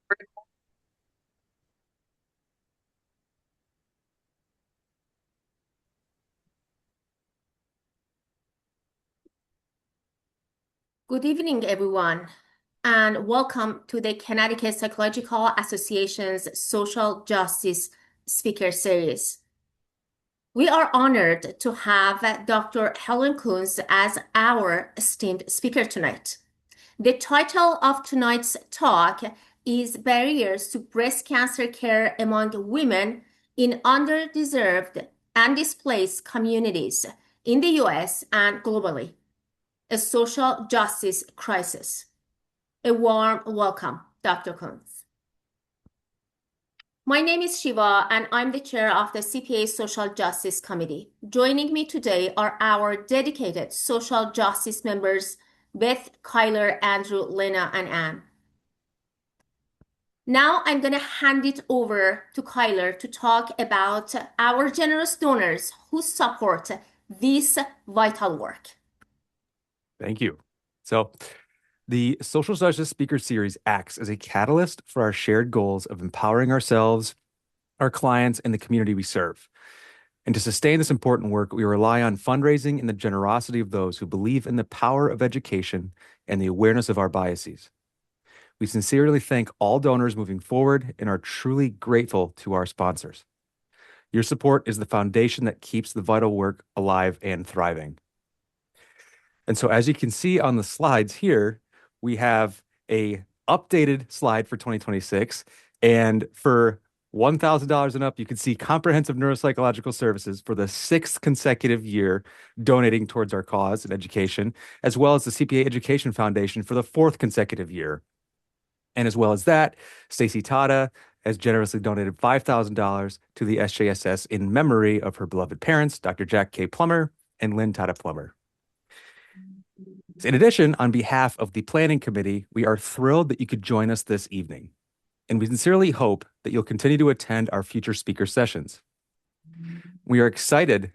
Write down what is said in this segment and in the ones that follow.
Good evening, everyone, and welcome to the Connecticut Psychological Association's Social Justice Speaker Series. We are honored to have Dr. Helen Coons as our esteemed speaker tonight. The title of tonight's talk is Barriers to Breast Cancer Care Among Women in Underserved and Displaced Communities in the U.S. and globally, a social justice crisis. A warm welcome, Dr. Coons. My name is Shiva, and I'm the chair of the CPA Social Justice Committee. Joining me today are our dedicated social justice members, Beth, Kyler, Andrew, Lena, and Anne. Now I'm going to hand it over to Kyler to talk about our generous donors who support this vital work. Thank you. So, the Social Justice Speaker Series acts as a catalyst for our shared goals of empowering ourselves, our clients, and the community we serve. And to sustain this important work, we rely on fundraising and the generosity of those who believe in the power of education and the awareness of our biases. We sincerely thank all donors moving forward and are truly grateful to our sponsors. Your support is the foundation that keeps the vital work alive and thriving. And so, as you can see on the slides here, we have a updated slide for 2026. And for $1,000 and up, you can see comprehensive neuropsychological services for the sixth consecutive year donating towards our cause and education, as well as the CPA Education Foundation for the fourth consecutive year. And as well as that, Stacy Tata has generously donated $5,000 to the SJSS in memory of her beloved parents, Dr. Jack K. Plummer and Lynn Tata Plummer. In addition, on behalf of the Planning Committee, we are thrilled that you could join us this evening, and we sincerely hope that you'll continue to attend our future speaker sessions. We are excited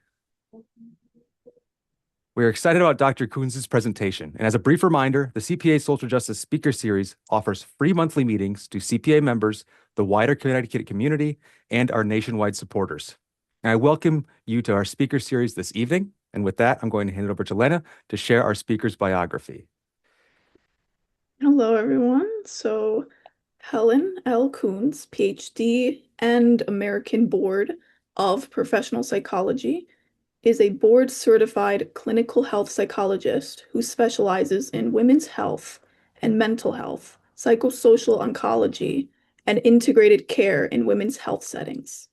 about Dr. Coons' presentation, and as a brief reminder, the CPA Social Justice Speaker Series offers free monthly meetings to CPA members, the wider Connecticut community, and our nationwide supporters. And I welcome you to our speaker series this evening. And with that, I'm going to hand it over to Lena to share our speaker's biography. Hello, everyone. So, Helen L. Coons, PhD and American Board of Professional Psychology, is a board-certified clinical health psychologist who specializes in women's health and mental health, psychosocial oncology, and integrated care in women's health settings.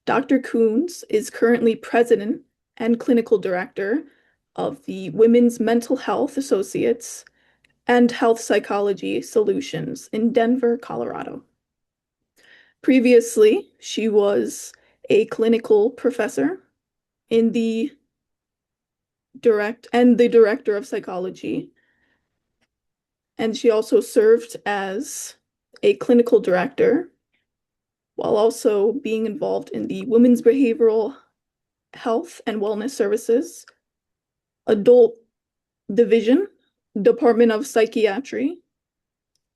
Dr. Coons is currently president and clinical director of the Women's Mental Health Associates and Health Psychology Solutions in Denver, Colorado. Previously, she was a clinical professor in the director of psychology. And she also served as a clinical director while also being involved in the Women's Behavioral Health and Wellness Services, Adult Division, Department of Psychiatry,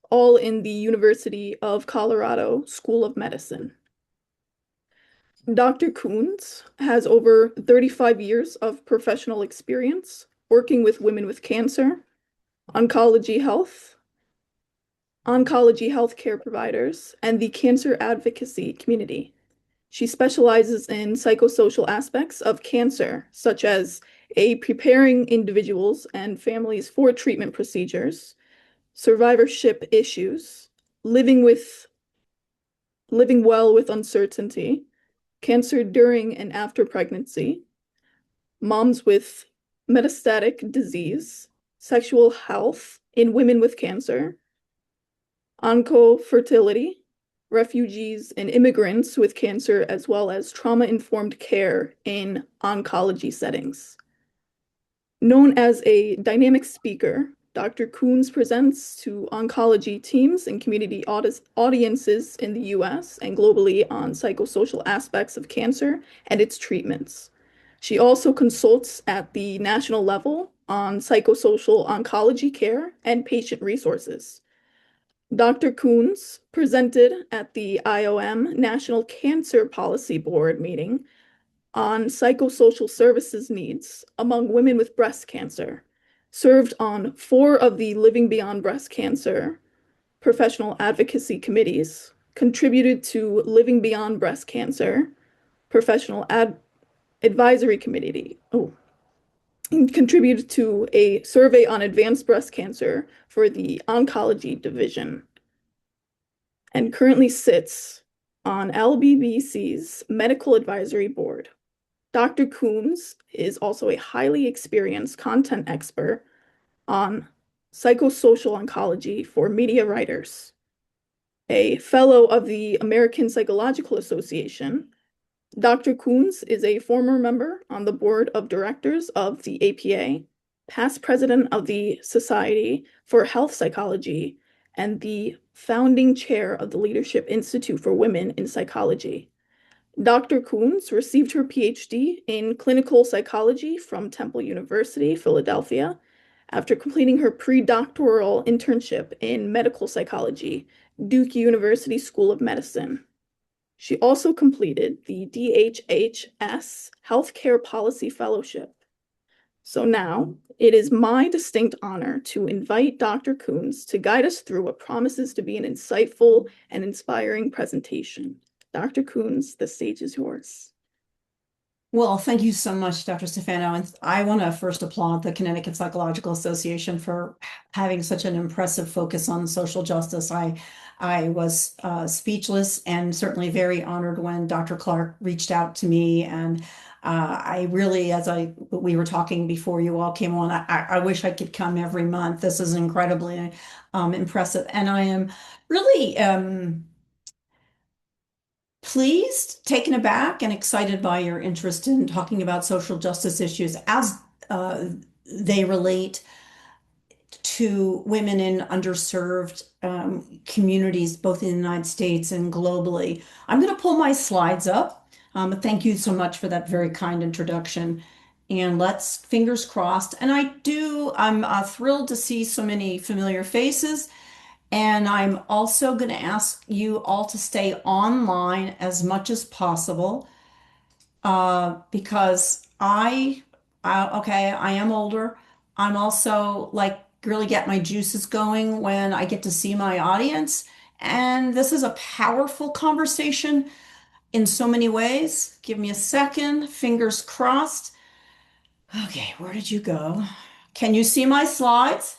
all in the University of Colorado School of Medicine. Dr. Coons has over 35 years of professional experience working with women with cancer, oncology healthcare providers, and the cancer advocacy community. She specializes in psychosocial aspects of cancer, such as preparing individuals and families for treatment procedures, survivorship issues, living well with uncertainty, cancer during and after pregnancy, moms with metastatic disease, sexual health in women with cancer, oncofertility, refugees and immigrants with cancer, as well as trauma-informed care in oncology settings. Known as a dynamic speaker, Dr. Coons presents to oncology teams and community audiences in the US and globally on psychosocial aspects of cancer and its treatments. She also consults at the national level on psychosocial oncology care and patient resources. Dr. Coons presented at the IOM National Cancer Policy Board meeting on psychosocial services needs among women with breast cancer, served on 4 of the Living Beyond Breast Cancer professional advocacy committees, contributed to Living Beyond Breast Cancer professional advisory committee. Contributed to a survey on advanced breast cancer for the oncology division, and currently sits on LBBC's medical advisory board. Dr. Coons is also a highly experienced content expert on psychosocial oncology for media writers, a fellow of the American Psychological Association. Dr. Coons is a former member on the board of directors of the APA, past president of the Society for Health Psychology, and the founding chair of the Leadership Institute for Women in Psychology. Dr. Coons received her PhD in clinical psychology from Temple University, Philadelphia, after completing her pre-doctoral internship in medical psychology, Duke University School of Medicine. She also completed the DHHS Healthcare Policy Fellowship. So now it is my distinct honor to invite Dr. Coons to guide us through what promises to be an insightful and inspiring presentation. Dr. Coons, the stage is yours. Well, thank you so much, Dr. Stefano. And I want to first applaud the Connecticut Psychological Association for having such an impressive focus on social justice. I was speechless and certainly very honored when Dr. Clark reached out to me. And I really, we were talking before you all came on, I wish I could come every month. This is incredibly impressive. And I am really pleased, taken aback, and excited by your interest in talking about social justice issues as they relate to women in underserved communities, both in the United States and globally. I'm going to pull my slides up. Thank you so much for that very kind introduction. And let's, fingers crossed. And I'm thrilled to see so many familiar faces. And I'm also going to ask you all to stay online as much as possible because okay, I am older. I'm also like really get my juices going when I get to see my audience. And this is a powerful conversation in so many ways. Give me a second, fingers crossed. Okay, where did you go? Can you see my slides?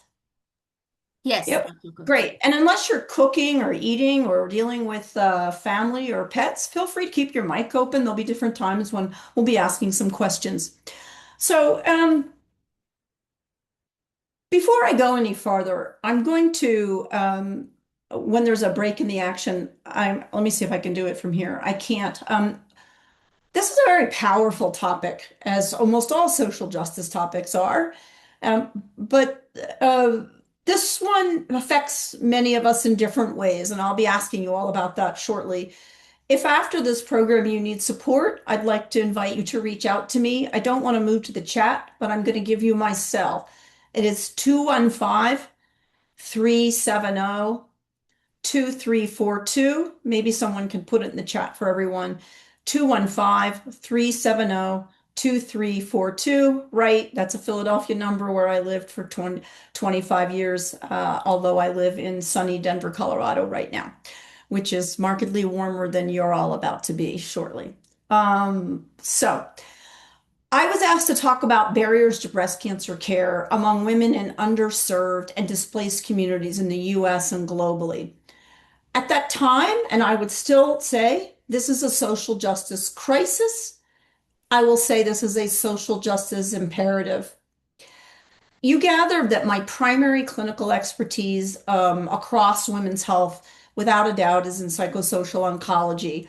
Yes. Yep. Great. And unless you're cooking or eating or dealing with family or pets, feel free to keep your mic open. There'll be different times when we'll be asking some questions. So before I go any farther, I'm going to, when there's a break in the action, let me see if I can do it from here. I can't. This is a very powerful topic, as almost all social justice topics are. But this one affects many of us in different ways, and I'll be asking you all about that shortly. If after this program you need support, I'd like to invite you to reach out to me. I don't want to move to the chat, but I'm going to give you my cell. It is 215-370-2342. Maybe someone can put it in the chat for everyone. 215-370-2342. Right, that's a Philadelphia number where I lived for 25 years, although I live in sunny Denver, Colorado right now, which is markedly warmer than you're all about to be shortly. So I was asked to talk about barriers to breast cancer care among women in underserved and displaced communities in the US and globally. At that time, and I would still say, this is a social justice crisis. I will say this is a social justice imperative. You gathered that my primary clinical expertise across women's health, without a doubt, is in psychosocial oncology.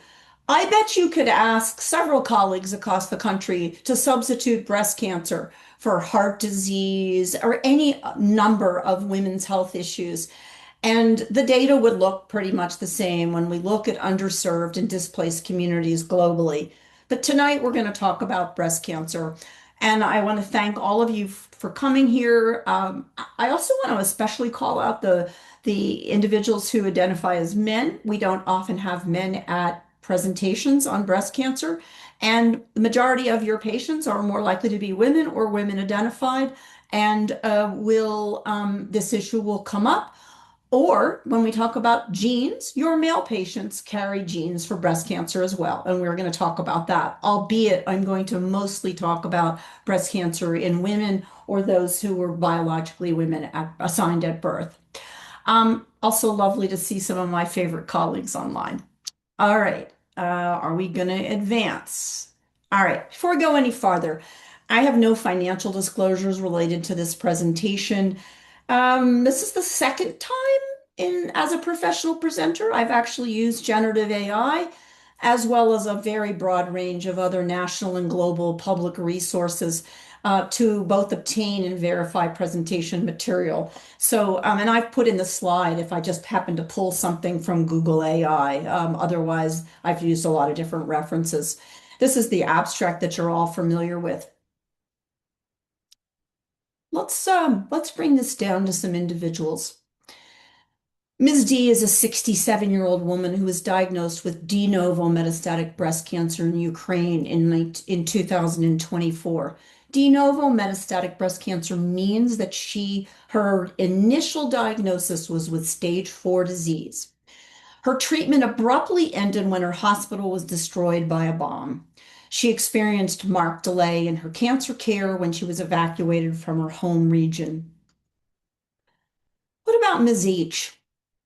I bet you could ask several colleagues across the country to substitute breast cancer for heart disease or any number of women's health issues. And the data would look pretty much the same when we look at underserved and displaced communities globally. But tonight we're going to talk about breast cancer. And I want to thank all of you for coming here. I also want to especially call out the individuals who identify as men. We don't often have men at presentations on breast cancer, and the majority of your patients are more likely to be women or women identified, and will this issue will come up. Or when we talk about genes, your male patients carry genes for breast cancer as well. And we're going to talk about that, albeit I'm going to mostly talk about breast cancer in women or those who were biologically women assigned at birth. Also lovely to see some of my favorite colleagues online. All right, are we going to advance? All right, before we go any farther, I have no financial disclosures related to this presentation. This is the second time as a professional presenter, I've actually used generative AI as well as a very broad range of other national and global public resources to both obtain and verify presentation material. So, and I've put in the slide if I just happen to pull something from Google AI. Otherwise, I've used a lot of different references. This is the abstract that you're all familiar with. Let's bring this down to some individuals. Ms. D is a 67-year-old woman who was diagnosed with de novo metastatic breast cancer in Ukraine in 2024. De novo metastatic breast cancer means that her initial diagnosis was with stage 4 disease. Her treatment abruptly ended when her hospital was destroyed by a bomb. She experienced marked delay in her cancer care when she was evacuated from her home region. What about Ms. H,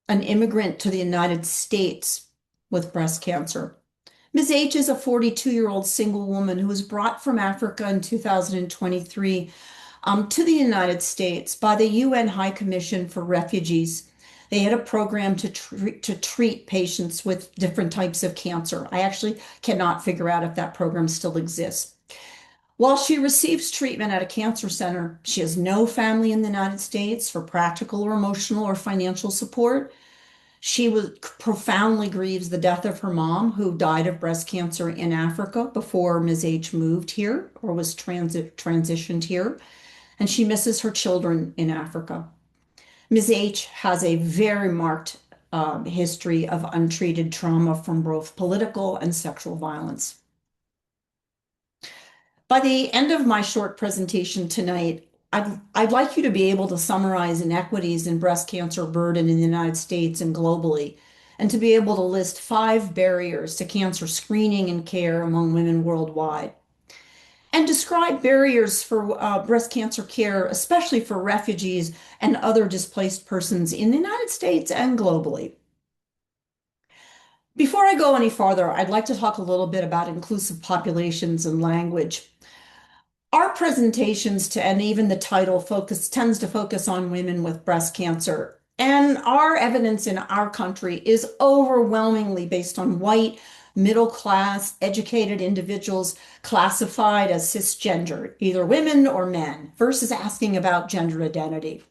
an immigrant to the United States with breast cancer? Ms. H is a 42-year-old single woman who was brought from Africa in 2023 to the United States by the UN High Commission for Refugees. They had a program to treat patients with different types of cancer. I actually cannot figure out if that program still exists. While she receives treatment at a cancer center, she has no family in the United States for practical or emotional or financial support. She profoundly grieves the death of her mom, who died of breast cancer in Africa before Ms. H moved here or was transitioned here. And she misses her children in Africa. Ms. H has a very marked history of untreated trauma from both political and sexual violence. By the end of my short presentation tonight, I'd like you to be able to summarize inequities in breast cancer burden in the United States and globally, and to be able to list 5 barriers to cancer screening and care among women worldwide, and describe barriers for breast cancer care, especially for refugees and other displaced persons in the United States and globally. Before I go any farther, I'd like to talk a little bit about inclusive populations and language. Our presentations and even the title tends to focus on women with breast cancer. And our evidence in our country is overwhelmingly based on white, middle class, educated individuals classified as cisgender, either women or men, versus asking about gender identity.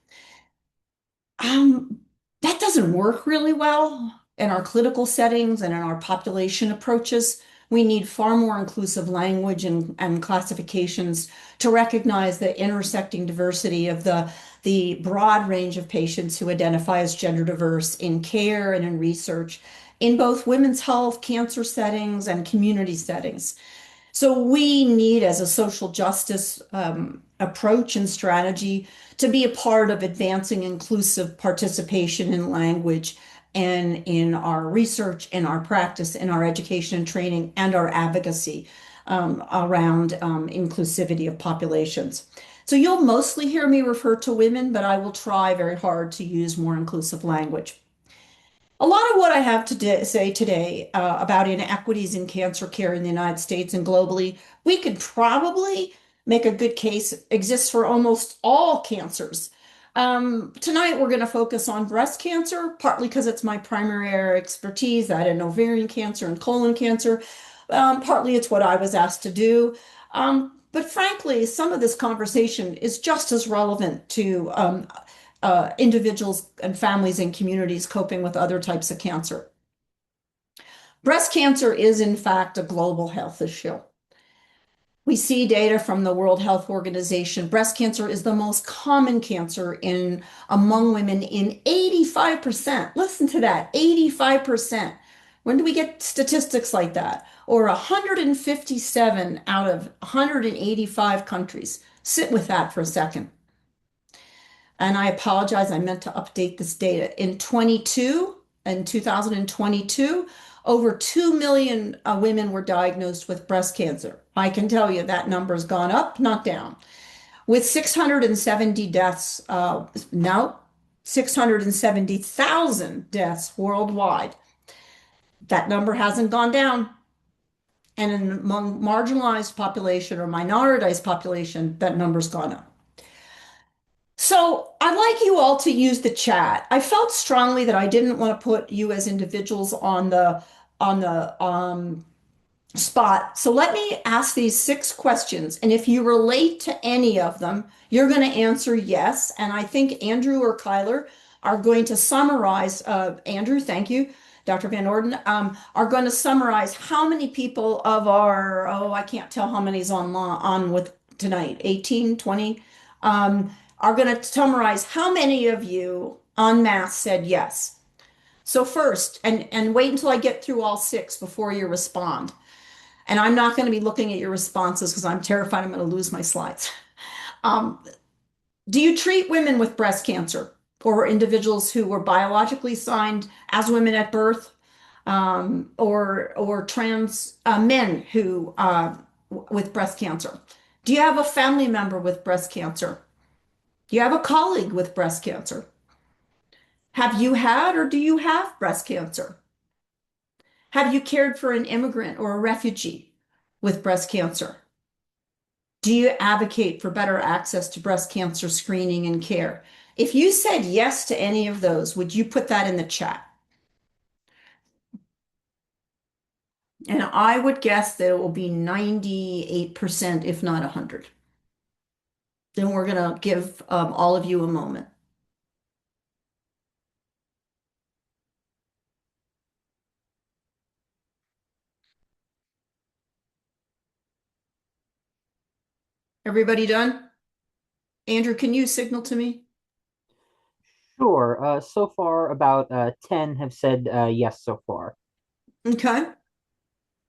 That doesn't work really well in our clinical settings and in our population approaches. We need far more inclusive language and classifications to recognize the intersecting diversity of the broad range of patients who identify as gender diverse in care and in research in both women's health, cancer settings, and community settings. So we need, as a social justice approach and strategy, to be a part of advancing inclusive participation in language and in our research, in our practice, in our education and training, and our advocacy around inclusivity of populations. So you'll mostly hear me refer to women, but I will try very hard to use more inclusive language. A lot of what I have to say today about inequities in cancer care in the United States and globally, we could probably make a good case exists for almost all cancers. Tonight, we're going to focus on breast cancer, partly because it's my primary area of expertise. I had ovarian cancer and colon cancer. Partly it's what I was asked to do. But frankly, some of this conversation is just as relevant to individuals and families and communities coping with other types of cancer. Breast cancer is, in fact, a global health issue. We see data from the World Health Organization. Breast cancer is the most common cancer among women in 85%. Listen to that, 85%. When do we get statistics like that? Or 157 out of 185 countries. Sit with that for a second. And I apologize, I meant to update this data. In 2022, over 2 million women were diagnosed with breast cancer. I can tell you that number's gone up, not down. With 670 deaths, now 670,000 deaths worldwide. That number hasn't gone down. And among marginalized population or minoritized population, that number's gone up. So I'd like you all to use the chat. I felt strongly that I didn't want to put you as individuals on the spot. So let me ask these 6 questions. And if you relate to any of them, you're going to answer yes. And I think Andrew or Kyler are going to summarize, Andrew, thank you, Dr. Van Orden, are going to summarize how many people of our, I can't tell how many's on with tonight, 18, 20, are going to summarize how many of you en masse said yes. So first, and wait until I get through all 6 before you respond. And I'm not going to be looking at your responses because I'm terrified I'm going to lose my slides. Do you treat women with breast cancer or individuals who were biologically assigned as women at birth, or trans men who with breast cancer? Do you have a family member with breast cancer? Do you have a colleague with breast cancer? Have you had or do you have breast cancer? Have you cared for an immigrant or a refugee with breast cancer? Do you advocate for better access to breast cancer screening and care? If you said yes to any of those, would you put that in the chat? And I would guess that it will be 98%, if not 100. Then we're going to give all of you a moment. Everybody done? Andrew, can you signal to me? Sure. So far, about 10 have said yes so far. Okay.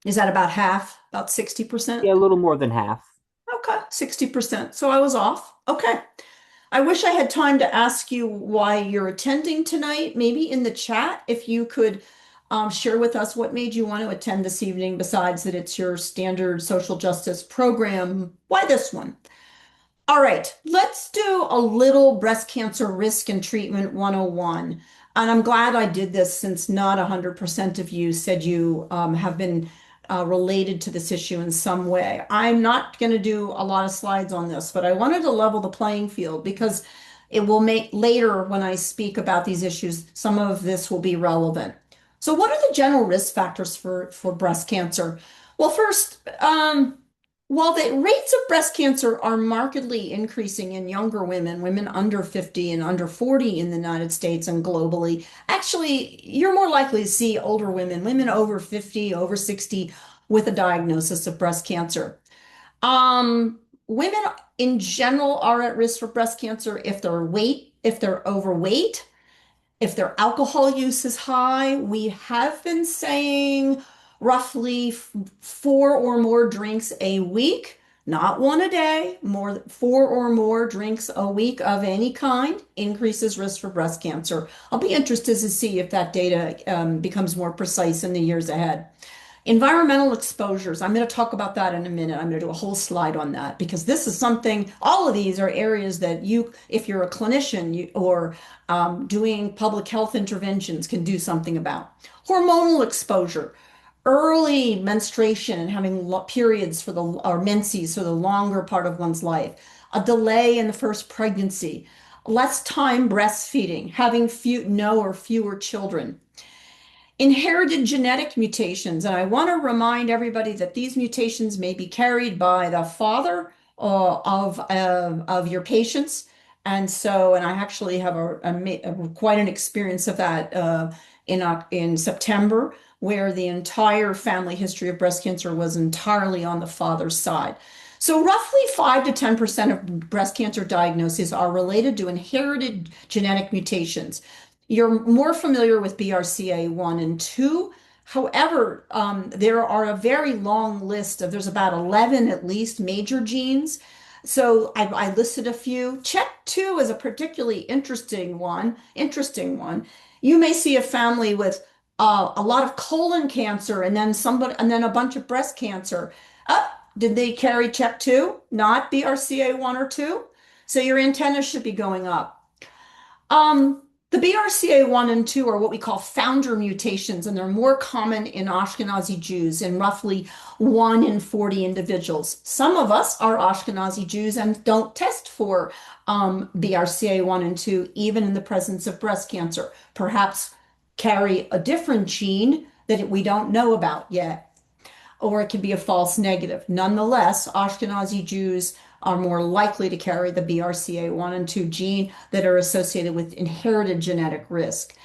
Is that about half? About 60%? Yeah, a little more than half. Okay, 60%. So I was off. Okay. I wish I had time to ask you why you're attending tonight. Maybe in the chat, if you could share with us what made you want to attend this evening, besides that it's your standard social justice program. Why this one? All right, let's do a little breast cancer risk and treatment 101. And I'm glad I did this since not 100% of you said you have been related to this issue in some way. I'm not going to do a lot of slides on this, but I wanted to level the playing field because it will make later when I speak about these issues, some of this will be relevant. So what are the general risk factors for breast cancer? Well, first, while the rates of breast cancer are markedly increasing in younger women, women under 50 and under 40 in the United States and globally, actually, you're more likely to see older women, women over 50, over 60, with a diagnosis of breast cancer. Women in general are at risk for breast cancer if they're overweight, if their alcohol use is high. We have been saying roughly 4 or more drinks a week, not 1 a day, 4 or more drinks a week of any kind increases risk for breast cancer. I'll be interested to see if that data becomes more precise in the years ahead. Environmental exposures, I'm going to talk about that in a minute. I'm going to do a whole slide on that because this is something, all of these are areas that you, if you're a clinician or doing public health interventions, can do something about. Hormonal exposure, early menstruation and having periods for or menses for the longer part of one's life, a delay in the first pregnancy, less time breastfeeding, having no or fewer children. Inherited genetic mutations, and I want to remind everybody that these mutations may be carried by the father of your patients, and I actually have quite an experience of that in September, where the entire family history of breast cancer was entirely on the father's side. So roughly 5 to 10% of breast cancer diagnoses are related to inherited genetic mutations. You're more familiar with BRCA1 and 2. However, there are a very long list of, there's about 11 at least major genes. So I listed a few. CHEK2 is a particularly interesting one. You may see a family with a lot of colon cancer and then a bunch of breast cancer. Uh, did they carry CHEK2, not BRCA1 or 2? So your antennas should be going up. The BRCA1 and 2 are what we call founder mutations, and they're more common in Ashkenazi Jews in roughly 1 in 40 individuals. Some of us are Ashkenazi Jews and don't test for BRCA1 and 2, even in the presence of breast cancer. Perhaps carry a different gene that we don't know about yet, or it can be a false negative. Nonetheless, Ashkenazi Jews are more likely to carry the BRCA1 and 2 gene that are associated with inherited genetic risk.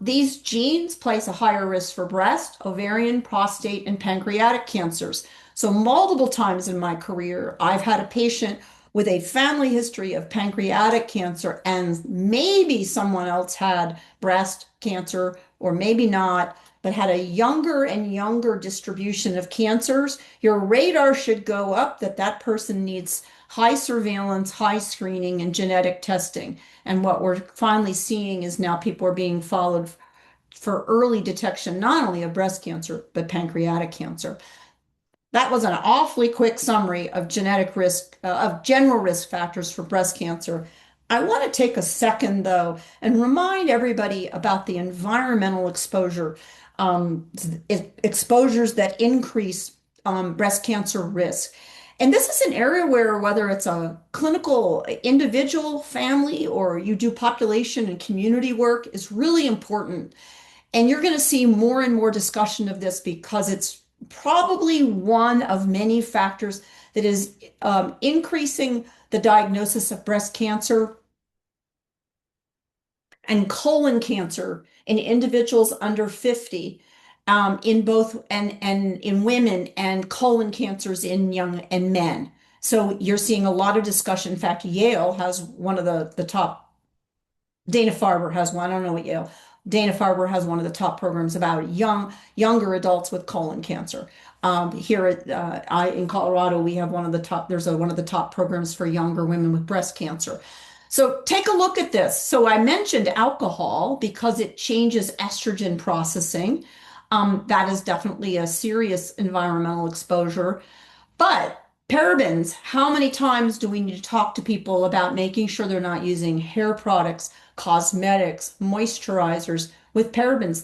These genes place a higher risk for breast, ovarian, prostate, and pancreatic cancers. So multiple times in my career, I've had a patient with a family history of pancreatic cancer, and maybe someone else had breast cancer, or maybe not, but had a younger and younger distribution of cancers. Your radar should go up that that person needs high surveillance, high screening, and genetic testing. And what we're finally seeing is now people are being followed for early detection, not only of breast cancer, but pancreatic cancer. That was an awfully quick summary of genetic risk, of general risk factors for breast cancer. I want to take a second, though, and remind everybody about the environmental exposure, exposures that increase breast cancer risk. And this is an area where, whether it's a clinical individual, family, or you do population and community work, is really important. And you're going to see more and more discussion of this because it's probably one of many factors that is increasing the diagnosis of breast cancer and colon cancer in individuals under 50, in both and in women, and colon cancers in young and men. So you're seeing a lot of discussion. In fact, Yale has one of the top. Dana-Farber has one. I don't know what Yale. Dana-Farber has one of the top programs about younger adults with colon cancer. Here in Colorado, we have one of the top. There's one of the top programs for younger women with breast cancer. So take a look at this. So I mentioned alcohol because it changes estrogen processing. That is definitely a serious environmental exposure. But parabens, how many times do we need to talk to people about making sure they're not using hair products, cosmetics, moisturizers with parabens,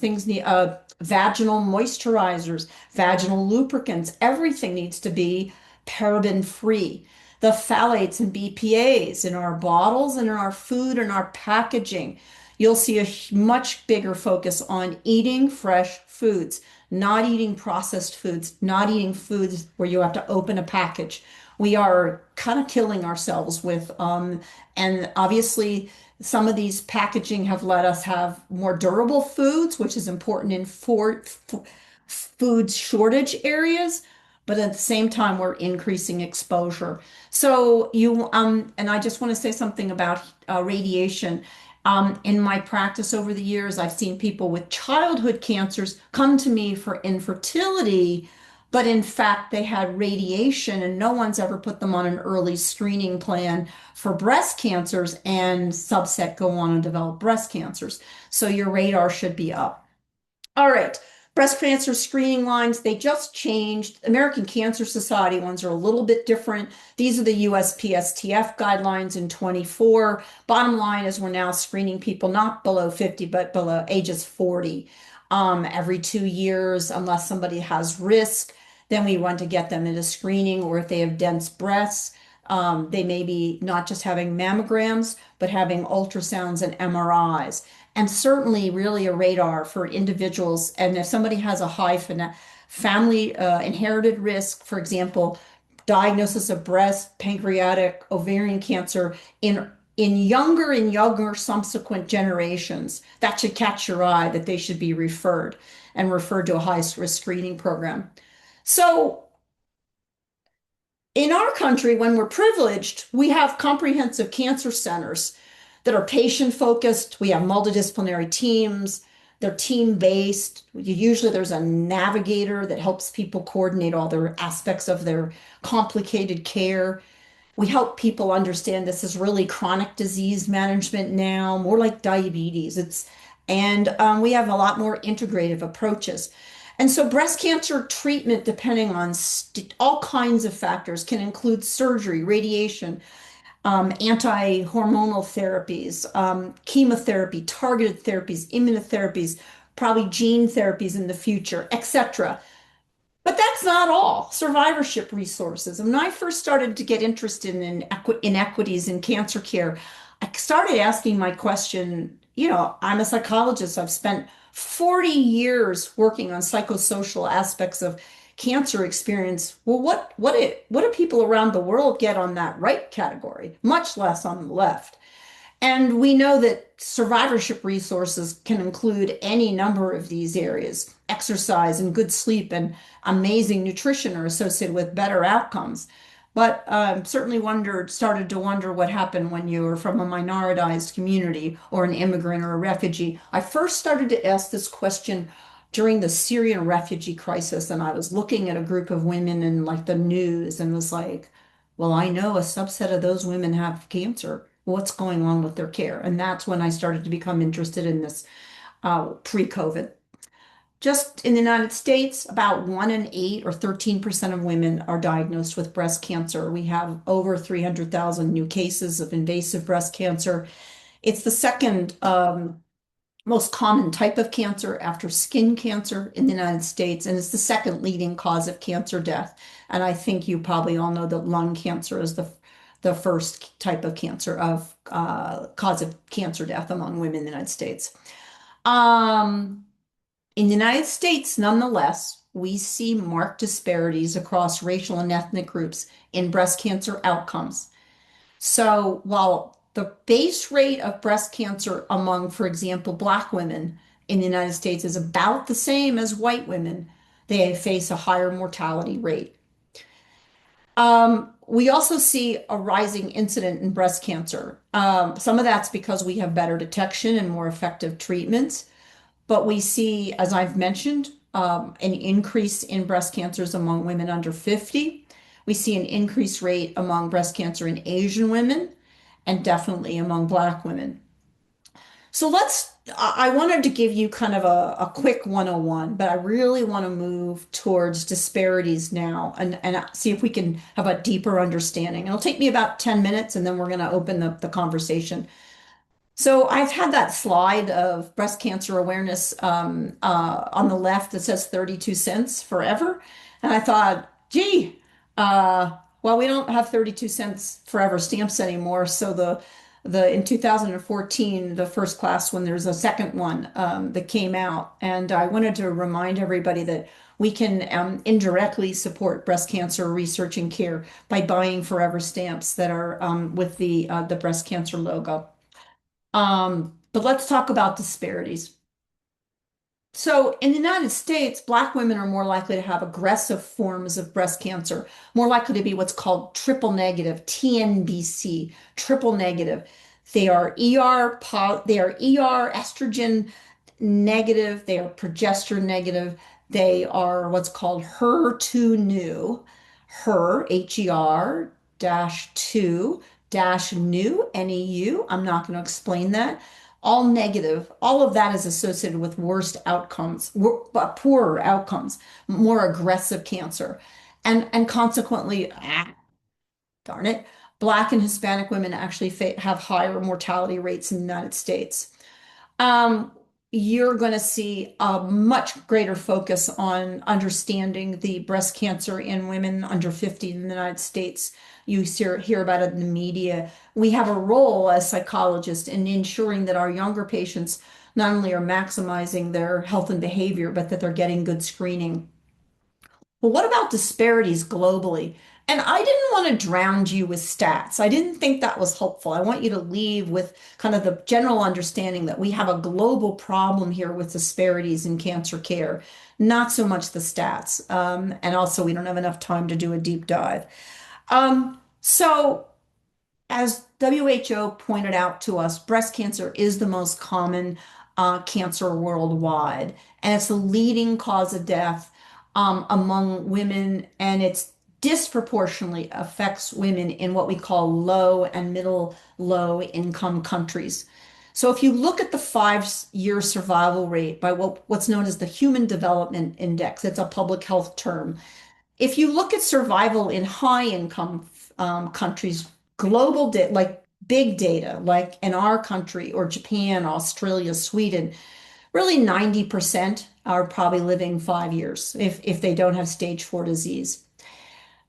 vaginal moisturizers, vaginal lubricants, everything needs to be paraben free. The phthalates and BPAs in our bottles and in our food and our packaging. You'll see a much bigger focus on eating fresh foods, not eating processed foods, not eating foods where you have to open a package. We are kind of killing ourselves with, and obviously some of these packaging have let us have more durable foods, which is important in food shortage areas. But at the same time, we're increasing exposure. So and I just want to say something about radiation. In my practice over the years, I've seen people with childhood cancers come to me for infertility, but in fact, they had radiation, and no one's ever put them on an early screening plan for breast cancers, and subset go on and develop breast cancers. So your radar should be up. All right. Breast cancer screening lines, they just changed. American Cancer Society ones are a little bit different. These are the USPSTF guidelines in 24. Bottom line is we're now screening people not below 50, but below ages 40, every 2 years, unless somebody has risk. Then we want to get them into screening, or if they have dense breasts, they may be not just having mammograms, but having ultrasounds and MRIs. And certainly really a radar for individuals. And if somebody has a high family inherited risk, for example, diagnosis of breast, pancreatic, ovarian cancer in younger subsequent generations, that should catch your eye, that they should be referred to a high risk screening program. So In our country, when we're privileged, we have comprehensive cancer centers that are patient focused. We have multidisciplinary teams. They're team based. Usually there's a navigator that helps people coordinate all their aspects of their complicated care. We help people understand this is really chronic disease management now, more like diabetes. We have a lot more integrative approaches. And so breast cancer treatment, depending on all kinds of factors, can include surgery, radiation, anti-hormonal therapies, chemotherapy, targeted therapies, immunotherapies, probably gene therapies in the future, etc. But that's not all. Survivorship resources. And when I first started to get interested in inequities in cancer care, I started asking my question, I'm a psychologist. I've spent 40 years working on psychosocial aspects of cancer experience. Well, what do people around the world get on that right category, much less on the left? And we know that survivorship resources can include any number of these areas. Exercise and good sleep and amazing nutrition are associated with better outcomes. But certainly started to wonder what happened when you were from a minoritized community or an immigrant or a refugee. I first started to ask this question during the Syrian refugee crisis, and I was looking at a group of women in like the news and was like, well, I know a subset of those women have cancer. What's going on with their care? And that's when I started to become interested in this pre-COVID. Just in the United States, about 1 in 8 or 13% of women are diagnosed with breast cancer. We have over 300,000 new cases of invasive breast cancer. It's the second most common type of cancer after skin cancer in the United States, and it's the second leading cause of cancer death. And I think you probably all know that lung cancer is the first type of cancer of cause of cancer death among women in the United States. In the United States, nonetheless, we see marked disparities across racial and ethnic groups in breast cancer outcomes. So while the base rate of breast cancer among, for example, Black women in the United States is about the same as white women, they face a higher mortality rate. We also see a rising incident in breast cancer. Some of that's because we have better detection and more effective treatments, but we see, as I've mentioned, an increase in breast cancers among women under 50. We see an increased rate among breast cancer in Asian women and definitely among Black women. So I wanted to give you kind of a quick 101, but I really want to move towards disparities now and see if we can have a deeper understanding. It'll take me about 10 minutes and then we're going to open the conversation. So I've had that slide of breast cancer awareness on the left that says 32 cents forever. And I thought, gee, well, we don't have 32 cents forever stamps anymore. So in 2014, the first class when there's a second one that came out. And I wanted to remind everybody that we can indirectly support breast cancer research and care by buying forever stamps that are with the breast cancer logo. But let's talk about disparities. So in the United States, Black women are more likely to have aggressive forms of breast cancer, more likely to be what's called triple negative, TNBC, triple negative. They are ER estrogen negative, they are progesterone negative, they are what's called HER2 HER dash 2 dash new, NEU. I'm not going to explain that. All negative, all of that is associated with worst outcomes, poorer outcomes, more aggressive cancer. And consequently, darn it, Black and Hispanic women actually have higher mortality rates in the United States. You're going to see a much greater focus on understanding the breast cancer in women under 50 in the United States. You hear about it in the media. We have a role as psychologists in ensuring that our younger patients not only are maximizing their health and behavior, but that they're getting good screening. Well, what about disparities globally? And I didn't want to drown you with stats. I didn't think that was helpful. I want you to leave with kind of the general understanding that we have a global problem here with disparities in cancer care, not so much the stats. And also, we don't have enough time to do a deep dive. So as WHO pointed out to us, breast cancer is the most common cancer worldwide, and it's the leading cause of death among women, and it's disproportionately affects women in what we call low and middle low income countries. So if you look at the 5-year survival rate by what's known as the Human Development Index, it's a public health term. If you look at survival in high income countries, like big data, like in our country or Japan, Australia, Sweden, really 90% are probably living 5 years if they don't have stage 4 disease.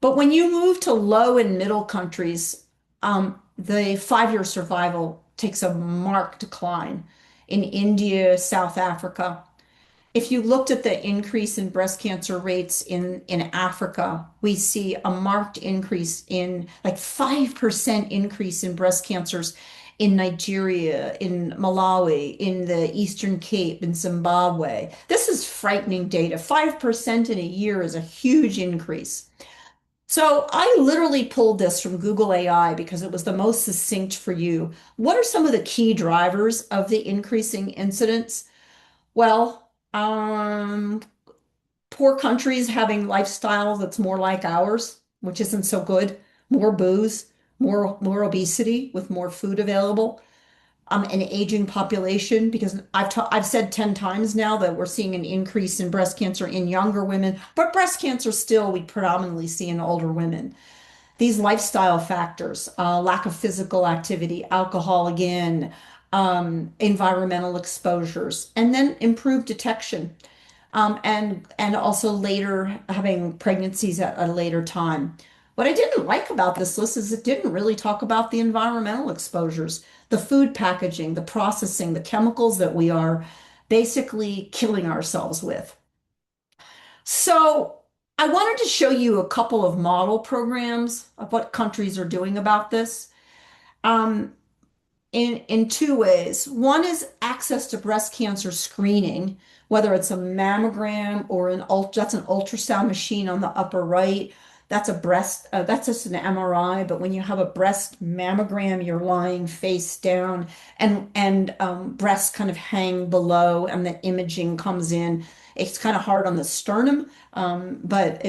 But when you move to low and middle countries, the 5-year survival takes a marked decline. In India, South Africa, if you looked at the increase in breast cancer rates in Africa, we see a marked increase in like 5% increase in breast cancers in Nigeria, in Malawi, in the Eastern Cape, in Zimbabwe. This is frightening data. 5% in a year is a huge increase. So I literally pulled this from Google AI because it was the most succinct for you. What are some of the key drivers of the increasing incidence? Well, poor countries having lifestyle that's more like ours, which isn't so good. More booze, more obesity with more food available, an aging population. Because I've said 10 times now that we're seeing an increase in breast cancer in younger women, but breast cancer still we predominantly see in older women. These lifestyle factors, lack of physical activity, alcohol again, environmental exposures, and then improved detection, and also later having pregnancies at a later time. What I didn't like about this list is it didn't really talk about the environmental exposures, the food packaging, the processing, the chemicals that we are basically killing ourselves with. So I wanted to show you a couple of model programs of what countries are doing about this. Um, in two ways. One is access to breast cancer screening, whether it's a mammogram or that's an ultrasound machine on the upper right. That's just an MRI, but when you have a breast mammogram, you're lying face down and breasts kind of hang below and the imaging comes in. It's kind of hard on the sternum, but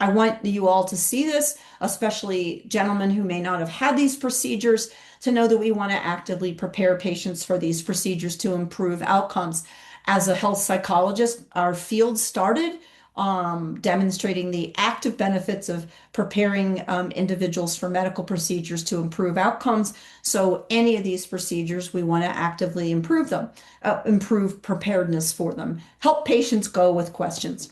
I want you all to see this, especially gentlemen who may not have had these procedures, to know that we want to actively prepare patients for these procedures to improve outcomes. As a health psychologist, our field started demonstrating the active benefits of preparing individuals for medical procedures to improve outcomes. So any of these procedures, we want to actively improve them, improve preparedness for them, help patients go with questions.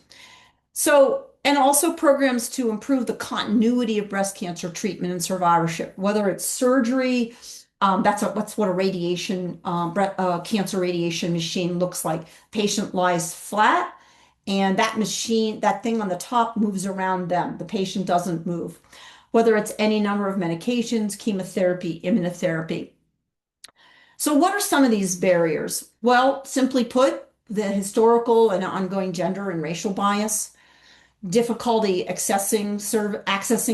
So, and also programs to improve the continuity of breast cancer treatment and survivorship, whether it's surgery, that's what a cancer radiation machine looks like. Patient lies flat, and that thing on the top moves around them. The patient doesn't move. Whether it's any number of medications, chemotherapy, immunotherapy. So what are some of these barriers? Well, simply put, the historical and ongoing gender and racial bias, difficulty accessing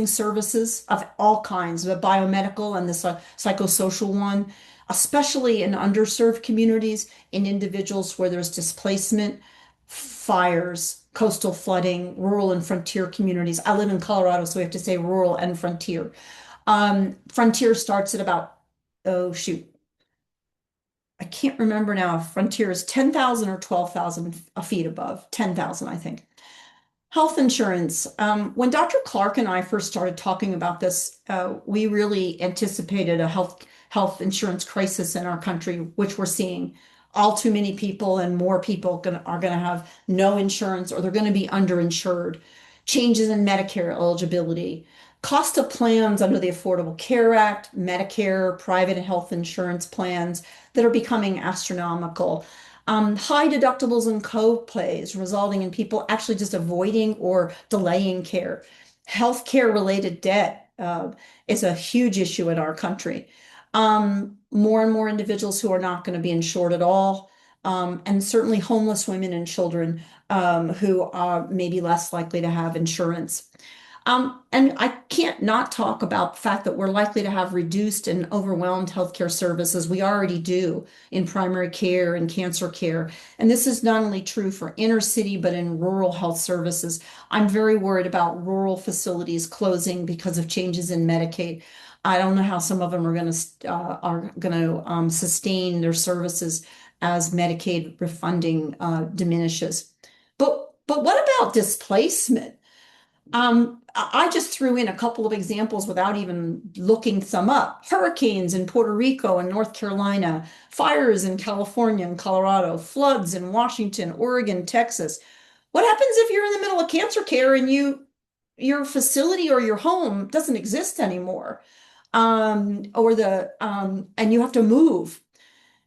services of all kinds, the biomedical and the psychosocial one, especially in underserved communities, in individuals where there's displacement, fires, coastal flooding, rural and frontier communities. I live in Colorado, so we have to say rural and frontier. Frontier starts at about, oh shoot, I can't remember now if frontier is 10,000 or 12,000 feet above, 10,000, I think. Health insurance. When Dr. Clark and I first started talking about this, we really anticipated a health insurance crisis in our country, which we're seeing. All too many people and more people are going to have no insurance, or they're going to be underinsured. Changes in Medicare eligibility. Cost of plans under the Affordable Care Act, Medicare, private health insurance plans that are becoming astronomical. High deductibles and co-pays resulting in people actually just avoiding or delaying care. Healthcare related debt is a huge issue in our country. More and more individuals who are not going to be insured at all, and certainly homeless women and children who are maybe less likely to have insurance. And I can't not talk about the fact that we're likely to have reduced and overwhelmed healthcare services. We already do in primary care and cancer care. And this is not only true for inner city, but in rural health services. I'm very worried about rural facilities closing because of changes in Medicaid. I don't know how some of them are going to sustain their services as Medicaid refunding diminishes. But what about displacement? I just threw in a couple of examples without even looking some up. Hurricanes in Puerto Rico and North Carolina, fires in California and Colorado, floods in Washington, Oregon, Texas. What happens if you're in the middle of cancer care and your facility or your home doesn't exist anymore? And you have to move.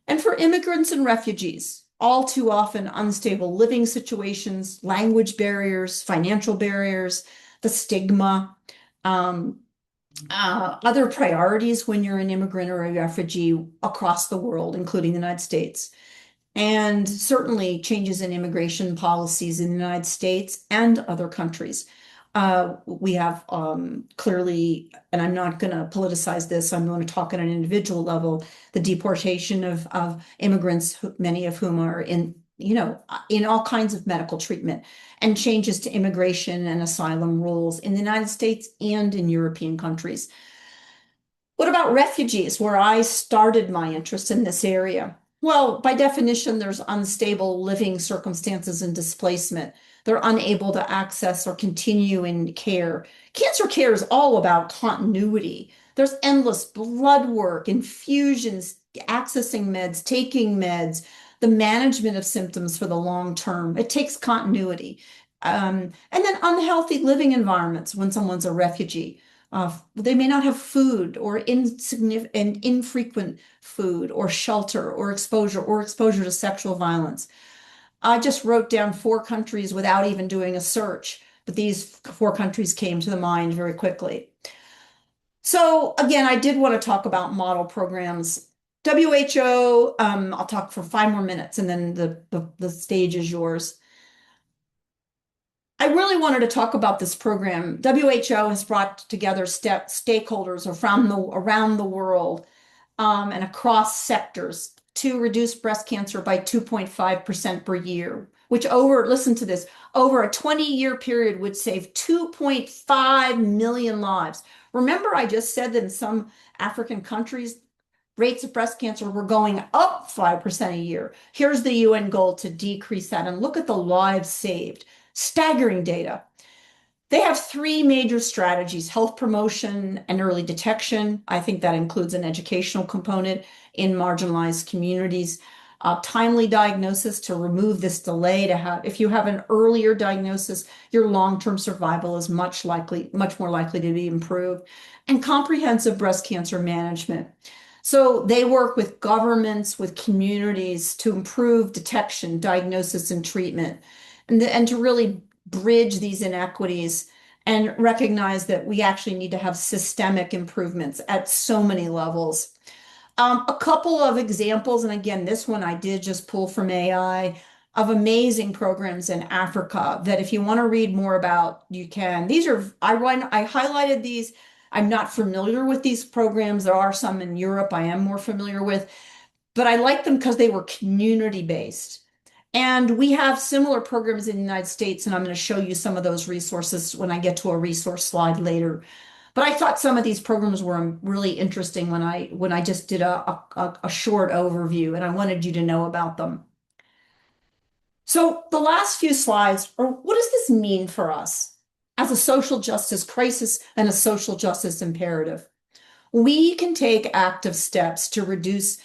And for immigrants and refugees, all too often unstable living situations, language barriers, financial barriers, the stigma, um, other priorities when you're an immigrant or a refugee across the world, including the United States, and certainly changes in immigration policies in the United States and other countries. We have clearly, and I'm not going to politicize this, I'm going to talk at an individual level, the deportation of immigrants, many of whom are in all kinds of medical treatment, and changes to immigration and asylum rules in the United States and in European countries. What about refugees, where I started my interest in this area? Well, by definition, there's unstable living circumstances and displacement. They're unable to access or continue in care. Cancer care is all about continuity. There's endless blood work, infusions, accessing meds, taking meds, the management of symptoms for the long term. It takes continuity. And then unhealthy living environments when someone's a refugee. They may not have food or insignificant, infrequent food or shelter or exposure to sexual violence. I just wrote down 4 countries without even doing a search, but these 4 countries came to the mind very quickly. So again, I did want to talk about model programs. WHO, I'll talk for 5 more minutes and then the stage is yours. I really wanted to talk about this program. WHO has brought together stakeholders around the world and across sectors to reduce breast cancer by 2.5% per year, which listen to this, over a 20-year period would save 2.5 million lives. Remember, I just said that in some African countries, rates of breast cancer were going up 5% a year. Here's the UN goal to decrease that, and look at the lives saved. Staggering data. They have 3 major strategies: health promotion and early detection. I think that includes an educational component in marginalized communities. Timely diagnosis to remove this delay if you have an earlier diagnosis, your long-term survival is much more likely to be improved. And comprehensive breast cancer management. So they work with governments, with communities to improve detection, diagnosis, and treatment, and to really bridge these inequities and recognize that we actually need to have systemic improvements at so many levels. A couple of examples, and again, this one I did just pull from AI, of amazing programs in Africa that if you want to read more about, you can. I highlighted these. I'm not familiar with these programs. There are some in Europe I am more familiar with, but I like them because they were community-based. And we have similar programs in the United States, and I'm going to show you some of those resources when I get to a resource slide later. But I thought some of these programs were really interesting when I just did a short overview, and I wanted you to know about them. So the last few slides are, what does this mean for us as a social justice crisis and a social justice imperative? We can take active steps to reduce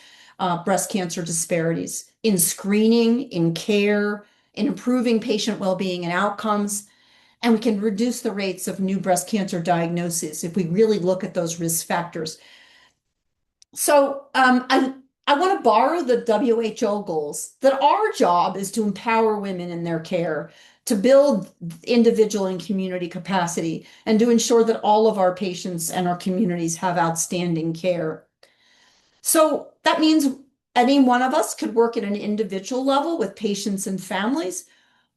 breast cancer disparities in screening, in care, in improving patient well-being and outcomes, and we can reduce the rates of new breast cancer diagnoses if we really look at those risk factors. So I want to borrow the WHO goals that our job is to empower women in their care, to build individual and community capacity, and to ensure that all of our patients and our communities have outstanding care. So that means any one of us could work at an individual level with patients and families,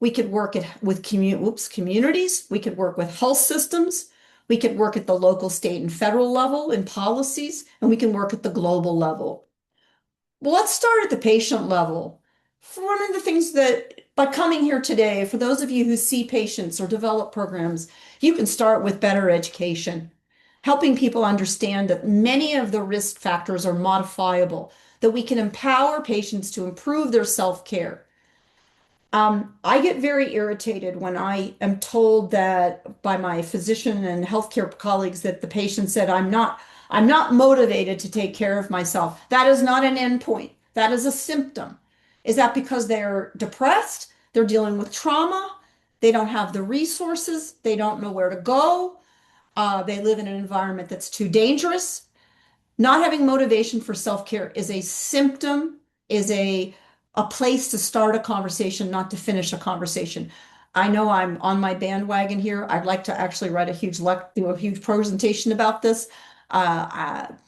We could work with communities. We could work with health systems. We could work at the local, state, and federal level in policies, and we can work at the global level. Well, let's start at the patient level. For one of the things that by coming here today, for those of you who see patients or develop programs, you can start with better education, helping people understand that many of the risk factors are modifiable, that we can empower patients to improve their self-care. I get very irritated when I am told that by my physician and healthcare colleagues that the patient said, I'm not motivated to take care of myself. That is not an endpoint. That is a symptom. Is that because they're depressed? They're dealing with trauma? They don't have the resources. They don't know where to go. They live in an environment that's too dangerous. Not having motivation for self-care is a symptom, is a place to start a conversation, not to finish a conversation. I know I'm on my bandwagon here. I'd like to actually write do a huge presentation about this.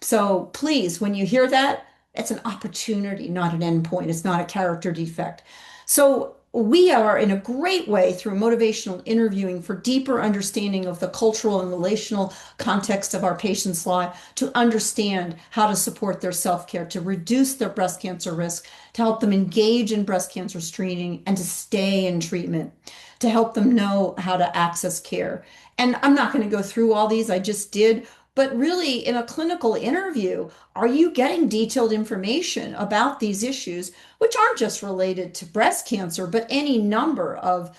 So please, when you hear that, it's an opportunity, not an endpoint. It's not a character defect. So we are in a great way through motivational interviewing for deeper understanding of the cultural and relational context of our patients' life to understand how to support their self-care, to reduce their breast cancer risk, to help them engage in breast cancer screening and to stay in treatment, to help them know how to access care. And I'm not going to go through all these, I just did. But really, in a clinical interview, are you getting detailed information about these issues, which aren't just related to breast cancer, but any number of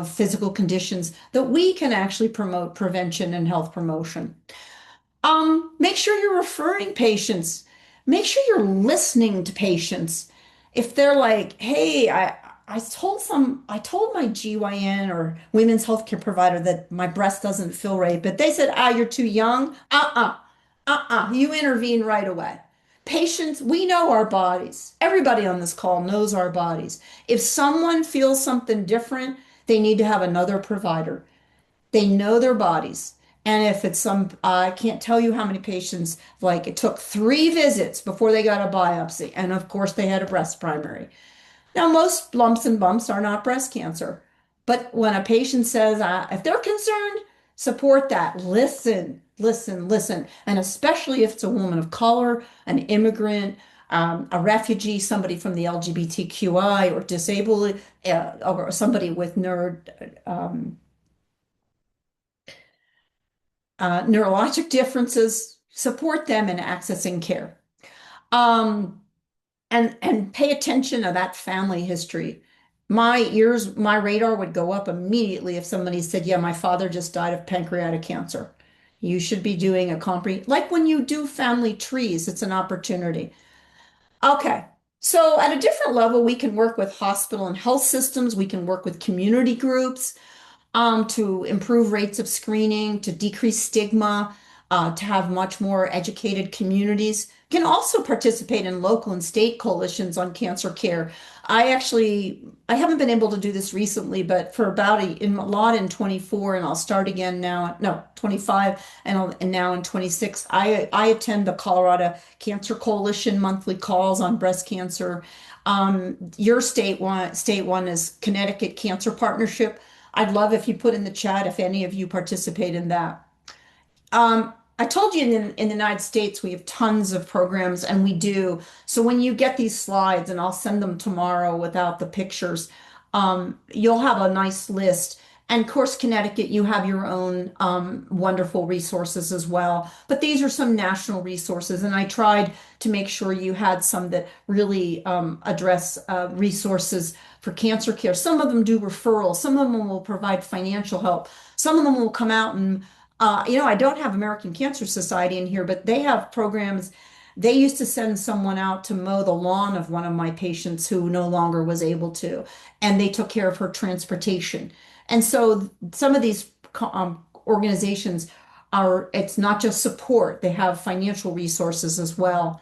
physical conditions that we can actually promote prevention and health promotion? Make sure you're referring patients. Make sure you're listening to patients. If they're like, hey, I told my GYN or women's healthcare provider that my breast doesn't feel right, but they said, you're too young. You intervene right away. Patients, we know our bodies. Everybody on this call knows our bodies. If someone feels something different, they need to have another provider. They know their bodies. And if it's I can't tell you how many patients, like it took 3 visits before they got a biopsy. And of course, they had a breast primary. Now, most lumps and bumps are not breast cancer. But when a patient says, if they're concerned, support that. Listen, listen, listen. And especially if it's a woman of color, an immigrant, a refugee, somebody from the LGBTQI or disabled, or somebody with neurologic differences, support them in accessing care. And pay attention to that family history. My radar would go up immediately if somebody said, yeah, my father just died of pancreatic cancer. You should be doing like when you do family trees, it's an opportunity. Okay. So at a different level, we can work with hospital and health systems. We can work with community groups to improve rates of screening, to decrease stigma, to have much more educated communities. Can also participate in local and state coalitions on cancer care. I haven't been able to do this recently, but for about a lot in 24, and I'll start again now, no, 25, and now in 26, I attend the Colorado Cancer Coalition monthly calls on breast cancer. Your state one is Connecticut Cancer Partnership. I'd love if you put in the chat if any of you participate in that. I told you in the United States we have tons of programs, and we do. So when you get these slides, and I'll send them tomorrow without the pictures, you'll have a nice list. And of course, Connecticut, you have your own wonderful resources as well. But these are some national resources, and I tried to make sure you had some that really address resources for cancer care. Some of them do referrals. Some of them will provide financial help. Some of them will come out and I don't have American Cancer Society in here, but they have programs. They used to send someone out to mow the lawn of one of my patients who no longer was able to, and they took care of her transportation. And so some of these organizations it's not just support, they have financial resources as well.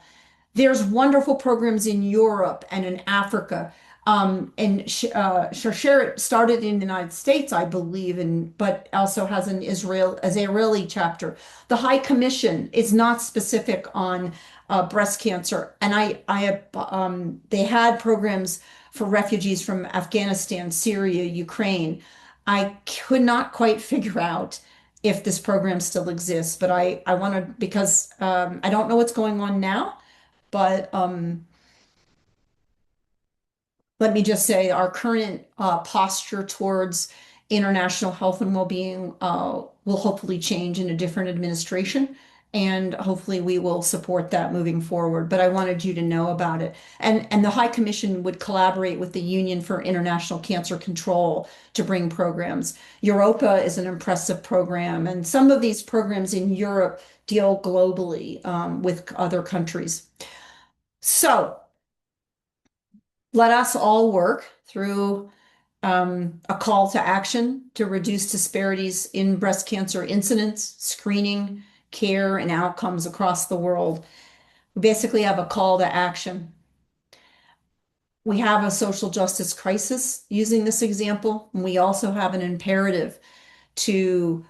There's wonderful programs in Europe and in Africa. And Sharsheret started in the United States, I believe, but also has an Israeli chapter. The High Commission is not specific on breast cancer, and they had programs for refugees from Afghanistan, Syria, Ukraine. I could not quite figure out if this program still exists, but I want to, because I don't know what's going on now, but let me just say our current posture towards international health and well-being will hopefully change in a different administration. And hopefully we will support that moving forward. But I wanted you to know about it. And the High Commission would collaborate with the Union for International Cancer Control to bring programs. Europa is an impressive program, and some of these programs in Europe deal globally with other countries. So let us all work through a call to action to reduce disparities in breast cancer incidence, screening, care, and outcomes across the world. We basically have a call to action. We have a social justice crisis using this example, and we also have an imperative to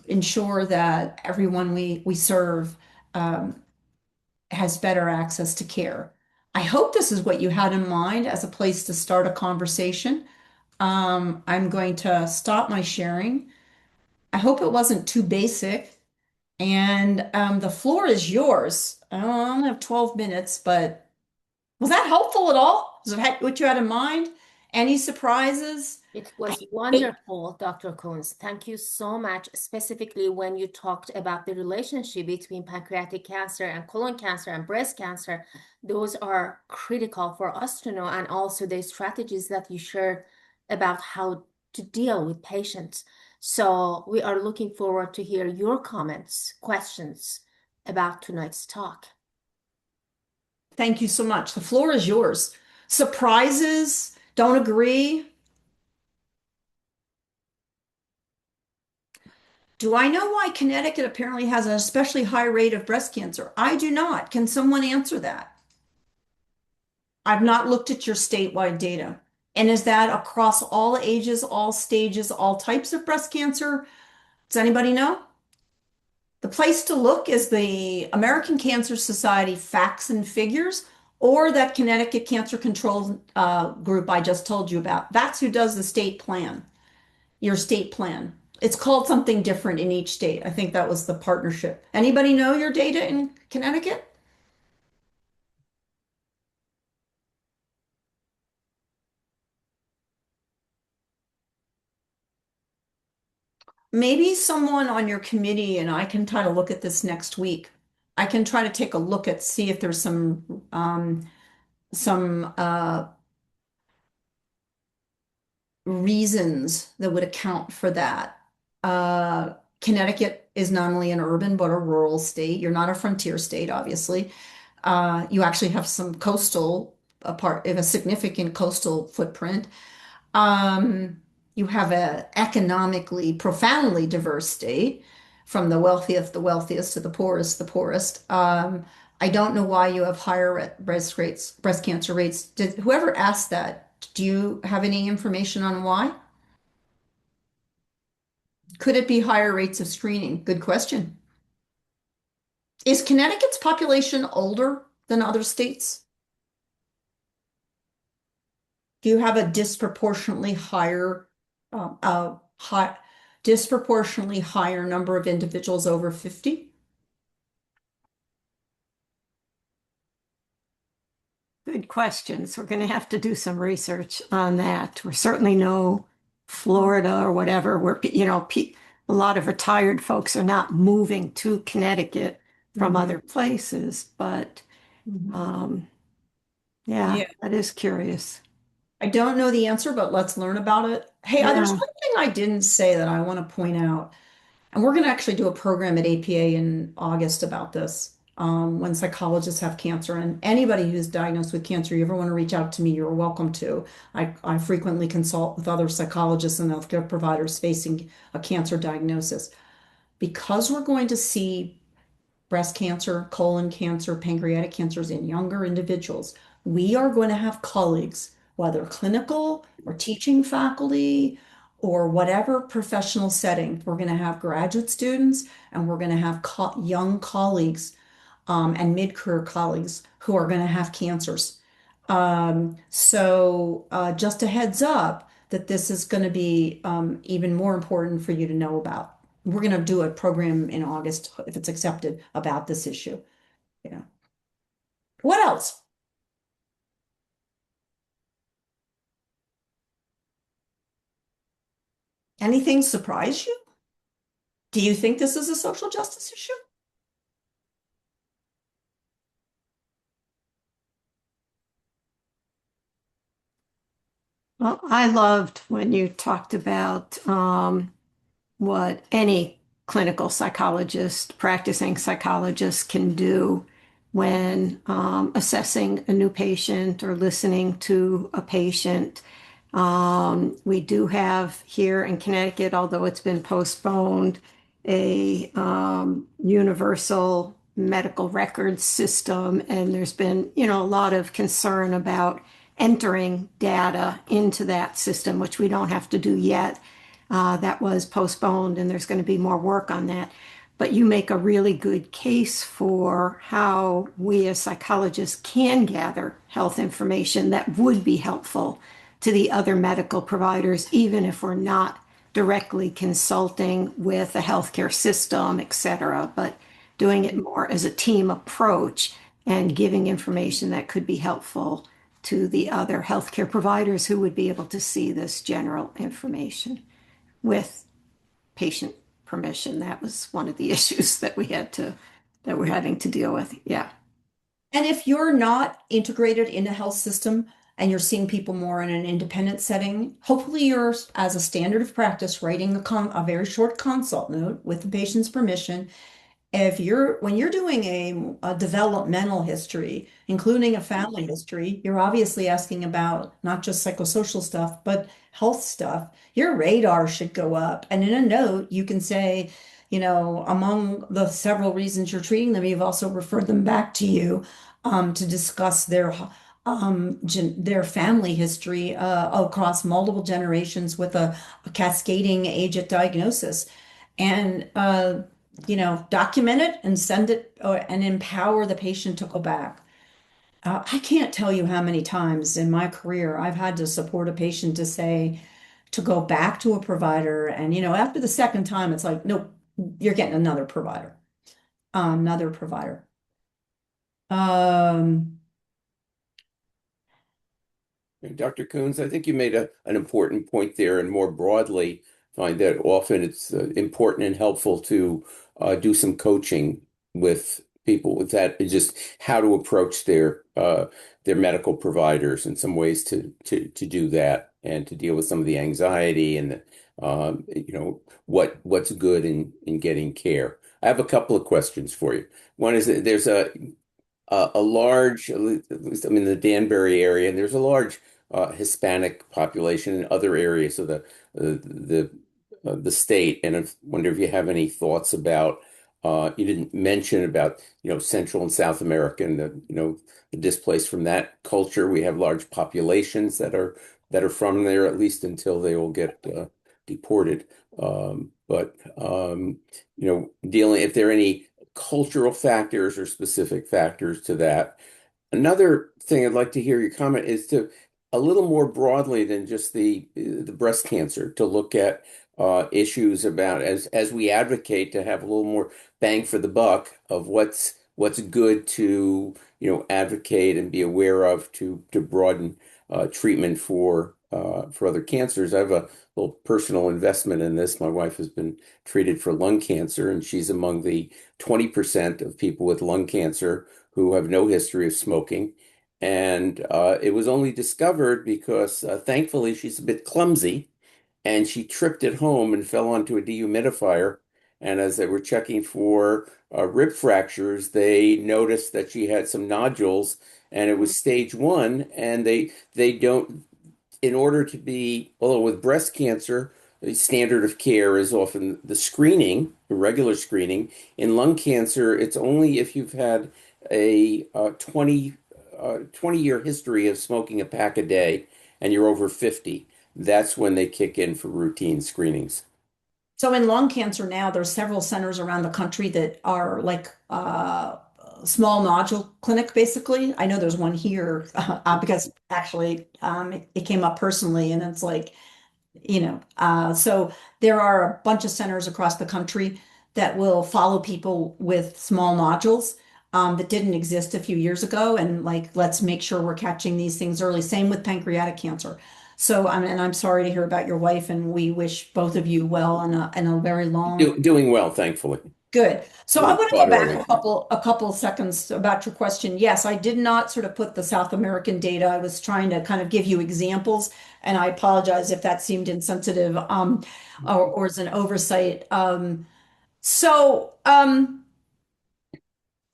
ensure that everyone we serve has better access to care. I hope this is what you had in mind as a place to start a conversation. I'm going to stop my sharing. I hope it wasn't too basic. And the floor is yours. I only have 12 minutes, but was that helpful at all? Was it what you had in mind? Any surprises? It was wonderful, Dr. Coons. Thank you so much, specifically when you talked about the relationship between pancreatic cancer and colon cancer and breast cancer. Those are critical for us to know, and also the strategies that you shared about how to deal with patients. So we are looking forward to hear your comments, questions about tonight's talk. Thank you so much. The floor is yours. Surprises? Don't agree? Do I know why Connecticut apparently has an especially high rate of breast cancer? I do not. Can someone answer that? I've not looked at your statewide data. And is that across all ages, all stages, all types of breast cancer? Does anybody know? The place to look is the American Cancer Society facts and figures, or that Connecticut Cancer Control group I just told you about. That's who does the state plan, your state plan. It's called something different in each state. I think that was the partnership. Anybody know your data in Connecticut? Maybe someone on your committee, and I can try to look at this next week. I can try to take a look at, see if there's some reasons that would account for that. Connecticut is not only an urban but a rural state. You're not a frontier state, obviously. You actually have some coastal, a part of a significant coastal footprint. You have an economically profoundly diverse state, from the wealthiest to the poorest, the poorest. I don't know why you have higher breast cancer rates. Did whoever asked that, do you have any information on why? Could it be higher rates of screening? Good question. Is Connecticut's population older than other states? Do you have a disproportionately higher disproportionately higher number of individuals over 50? Good questions. We're going to have to do some research on that. We certainly know Florida or whatever, where, a lot of retired folks are not moving to Connecticut from other places, but yeah, that is curious. I don't know the answer, but let's learn about it. Hey, there's one thing I didn't say that I want to point out. And we're going to actually do a program at APA in August about this. When psychologists have cancer, and anybody who's diagnosed with cancer, you ever want to reach out to me, you're welcome to. I frequently consult with other psychologists and healthcare providers facing a cancer diagnosis. Because we're going to see breast cancer, colon cancer, pancreatic cancers in younger individuals, we are going to have colleagues, whether clinical or teaching faculty or whatever professional setting. We're going to have graduate students, and we're going to have young colleagues and mid-career colleagues who are going to have cancers. So just a heads up that this is going to be even more important for you to know about. We're going to do a program in August, if it's accepted, about this issue. Yeah. What else? Anything surprise you? Do you think this is a social justice issue? Well, I loved when you talked about what any clinical psychologist, practicing psychologist can do when assessing a new patient or listening to a patient. We do have here in Connecticut, although it's been postponed, a universal medical records system, and there's been, a lot of concern about entering data into that system, which we don't have to do yet. That was postponed, and there's going to be more work on that. But you make a really good case for how we as psychologists can gather health information that would be helpful to the other medical providers, even if we're not directly consulting with a healthcare system, et cetera, but doing it more as a team approach and giving information that could be helpful to the other healthcare providers who would be able to see this general information with patient permission. That was one of the issues that we're having to deal with. Yeah. And if you're not integrated in a health system and you're seeing people more in an independent setting, hopefully you're, as a standard of practice, writing a very short consult note with the patient's permission. If you're when you're doing a developmental history, including a family history, you're obviously asking about not just psychosocial stuff, but health stuff. Your radar should go up. And in a note, you can say, among the several reasons you're treating them, you've also referred them back to you to discuss their family history across multiple generations with a cascading age at diagnosis. And document it and send it and empower the patient to go back. I can't tell you how many times in my career I've had to support a patient to go back to a provider. And, after the second time, it's like, nope, you're getting another provider, another provider. Um, Dr. Coons, I think you made an important point there, and more broadly, find that often it's important and helpful to do some coaching with people with that, just how to approach their medical providers and some ways to do that and to deal with some of the anxiety and what's good in getting care. I have a couple of questions for you. One is that there's a large, at least I'm in the Danbury area, and there's a large Hispanic population in other areas of the state. And I wonder if you have any thoughts about, you didn't mention about, Central and South America and the displaced from that culture. We have large populations that are from there, at least until they will get deported. Dealing, if there are any cultural factors or specific factors to that. Another thing I'd like to hear your comment is to a little more broadly than just the breast cancer, to look at issues about as we advocate to have a little more bang for the buck of what's good to advocate and be aware of to broaden treatment for other cancers. I have a little personal investment in this. My wife has been treated for lung cancer, and she's among the 20% of people with lung cancer who have no history of smoking. And it was only discovered because thankfully she's a bit clumsy and she tripped at home and fell onto a dehumidifier. And as they were checking for rib fractures, they noticed that she had some nodules and it was stage one. And they don't, in order to be, although with breast cancer, the standard of care is often the screening, the regular screening. In lung cancer, it's only if you've had a 20-year history of smoking a pack a day and you're over 50. That's when they kick in for routine screenings. So in lung cancer now, there's several centers around the country that are like small nodule clinic, basically. I know there's one here because actually it came up personally, and it's like, so there are a bunch of centers across the country that will follow people with small nodules that didn't exist a few years ago. And like, let's make sure we're catching these things early. Same with pancreatic cancer. So, and I'm sorry to hear about your wife, and we wish both of you well in a very long. Doing well, thankfully. Good. So I Getting want to caught go back early. a couple seconds about your question. Yes, I did not sort of put the South American data. I was trying to kind of give you examples, and I apologize if that seemed insensitive or as an oversight. So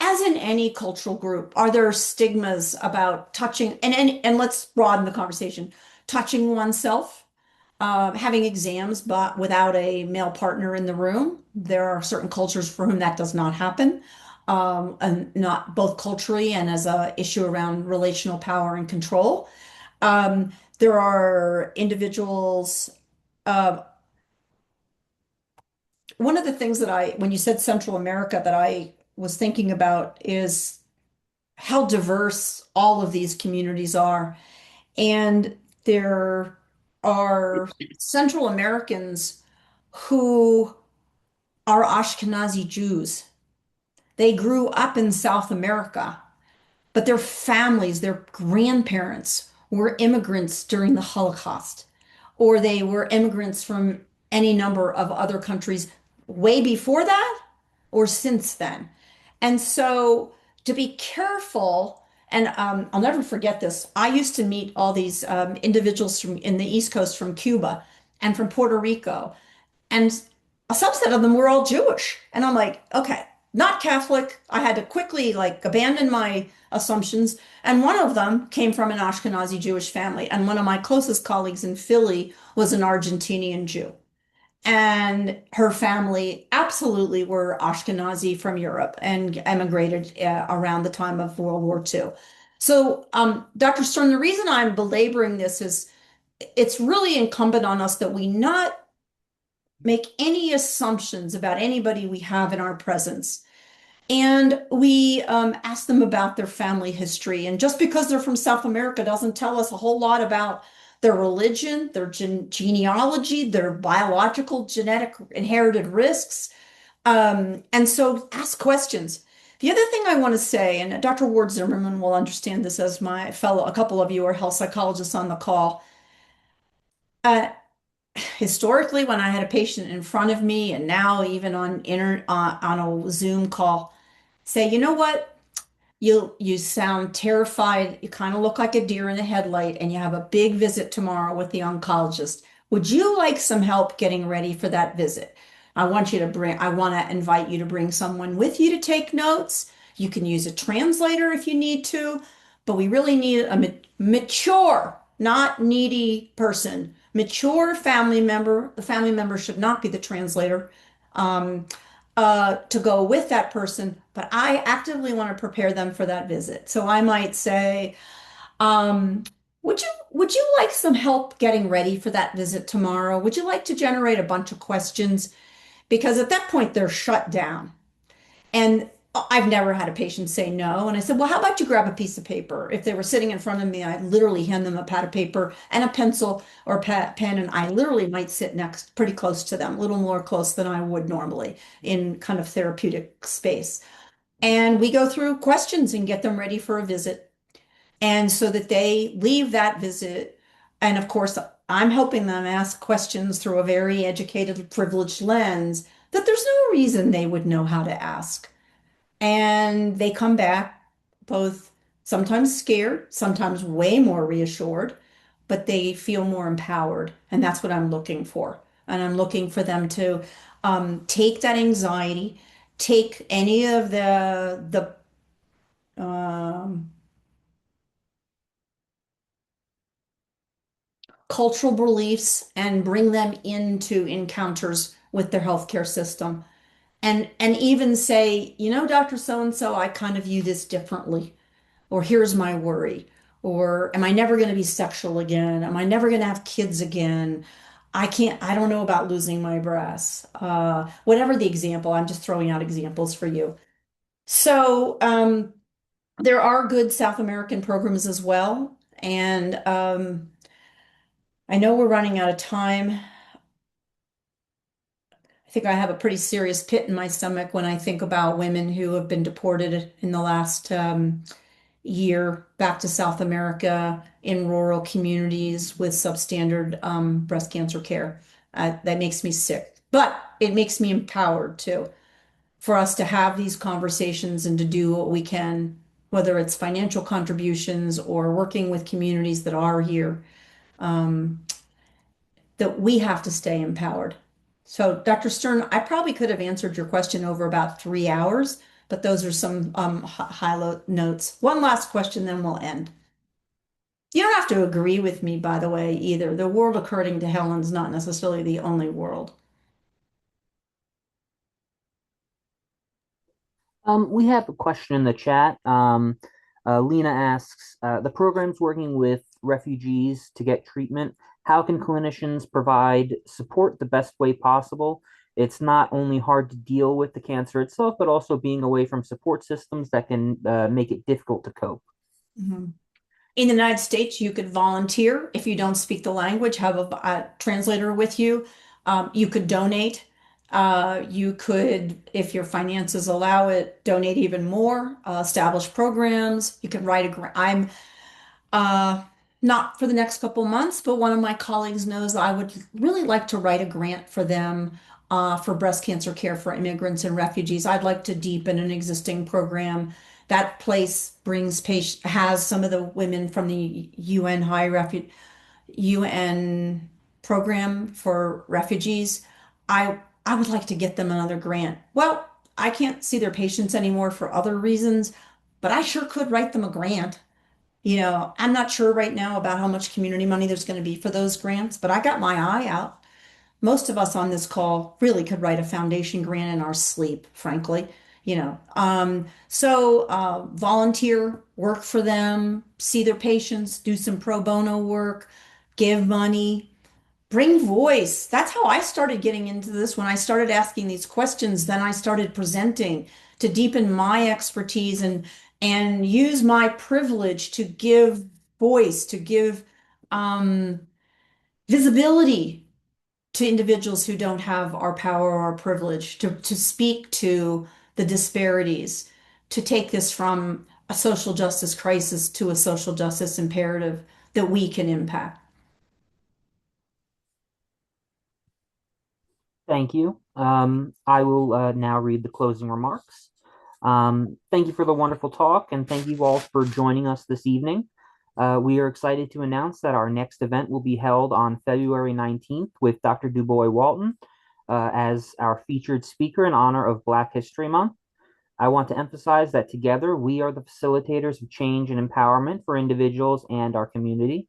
as in any cultural group, are there stigmas about touching and let's broaden the conversation, touching oneself? Having exams, but without a male partner in the room. There are certain cultures for whom that does not happen, and not both culturally and as a issue around relational power and control. There are individuals. Uh, One of the things that when you said Central America, that I was thinking about is how diverse all of these communities are. And there are Central Americans who are Ashkenazi Jews. They grew up in South America, but their families, their grandparents were immigrants during the Holocaust, or they were immigrants from any number of other countries way before that or since then. And so to be careful, and I'll never forget this. I used to meet all these individuals from in the East Coast from Cuba and from Puerto Rico, and a subset of them were all Jewish. And I'm like, okay, not Catholic. I had to quickly like abandon my assumptions. And one of them came from an Ashkenazi Jewish family. And one of my closest colleagues in Philly was an Argentinian Jew. And her family absolutely were Ashkenazi from Europe and emigrated around the time of World War II. So, Dr. Stern, the reason I'm belaboring this is it's really incumbent on us that we not make any assumptions about anybody we have in our presence. And we ask them about their family history. And just because they're from South America doesn't tell us a whole lot about their religion, their genealogy, their biological genetic inherited risks. And so ask questions. The other thing I want to say, and Dr. Ward Zimmerman will understand this as my fellow, a couple of you are health psychologists on the call. Historically, when I had a patient in front of me, and now even on a Zoom call, say, you know what? You sound terrified. You kind of look like a deer in the headlight, and you have a big visit tomorrow with the oncologist. Would you like some help getting ready for that visit? I want to invite you to bring someone with you to take notes. You can use a translator if you need to, but we really need a mature, not needy person, mature family member. The family member should not be the translator. Um, to go with that person, but I actively want to prepare them for that visit. So I might say, um, would you like some help getting ready for that visit tomorrow? Would you like to generate a bunch of questions? Because at that point they're shut down. And I've never had a patient say no. And I said, well, how about you grab a piece of paper? If they were sitting in front of me, I'd literally hand them a pad of paper and a pencil or a pen, and I literally might sit next, pretty close to them, a little more close than I would normally in kind of therapeutic space. And we go through questions and get them ready for a visit. And so that they leave that visit. And of course, I'm helping them ask questions through a very educated, privileged lens that there's no reason they would know how to ask. And they come back both sometimes scared, sometimes way more reassured, but they feel more empowered. And that's what I'm looking for. And I'm looking for them to take that anxiety, take any of the cultural beliefs and bring them into encounters with their healthcare system. And even say, you know, Dr. So and so, I kind of view this differently. Or here's my worry. Or am I never going to be sexual again? Am I never going to have kids again? I don't know about losing my breasts. Whatever the example, I'm just throwing out examples for you. So there are good South American programs as well. And I know we're running out of time. I think I have a pretty serious pit in my stomach when I think about women who have been deported in the last year back to South America in rural communities with substandard breast cancer care. That makes me sick, but it makes me empowered too for us to have these conversations and to do what we can, whether it's financial contributions or working with communities that are here, um, that we have to stay empowered. So, Dr. Stern, I probably could have answered your question over about 3 hours, but those are some high notes. One last question, then we'll end. You don't have to agree with me, by the way, either. The world according to Helen's not necessarily the only world. We have a question in the chat. Lena asks, the program's working with refugees to get treatment. How can clinicians provide support the best way possible? It's not only hard to deal with the cancer itself, but also being away from support systems that can make it difficult to cope. Mhm. In the United States, you could volunteer if you don't speak the language, have a translator with you. You could donate. You could, if your finances allow it, donate even more, establish programs. You could write a grant. I'm not for the next couple months, but one of my colleagues knows I would really like to write a grant for them for breast cancer care for immigrants and refugees. I'd like to deepen an existing program. That place brings patient has some of the women from the UN program for refugees. I would like to get them another grant. Well, I can't see their patients anymore for other reasons, but I sure could write them a grant. I'm not sure right now about how much community money there's going to be for those grants, but I got my eye out. Most of us on this call really could write a foundation grant in our sleep, frankly. So volunteer, work for them, see their patients, do some pro bono work, give money, bring voice. That's how I started getting into this. When I started asking these questions, then I started presenting to deepen my expertise and use my privilege to give voice, to give um, visibility to individuals who don't have our power or our privilege, to speak to the disparities, to take this from a social justice crisis to a social justice imperative that we can impact. Thank you. I will now read the closing remarks. Thank you for the wonderful talk, and thank you all for joining us this evening. We are excited to announce that our next event will be held on February 19th with Dr. DuBois Walton as our featured speaker in honor of Black History Month. I want to emphasize that together we are the facilitators of change and empowerment for individuals and our community.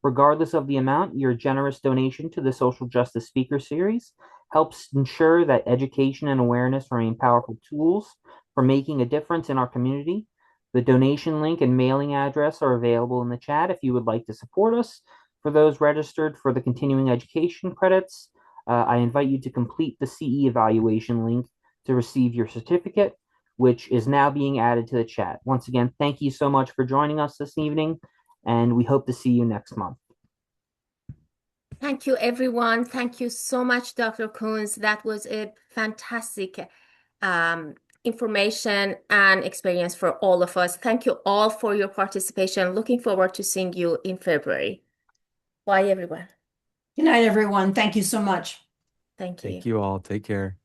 Regardless of the amount, your generous donation to the Social Justice Speaker Series helps ensure that education and awareness remain powerful tools for making a difference in our community. The donation link and mailing address are available in the chat if you would like to support us. For those registered for the continuing education credits, I invite you to complete the CE evaluation link to receive your certificate, which is now being added to the chat. Once again, thank you so much for joining us this evening, and we hope to see you next month. Thank you, everyone. Thank you so much, Dr. Coons. That was a fantastic information and experience for all of us. Thank you all for your participation. Looking forward to seeing you in February. Bye, everyone. Good night, everyone. Thank you so much. Thank you. Thank you all. Take care.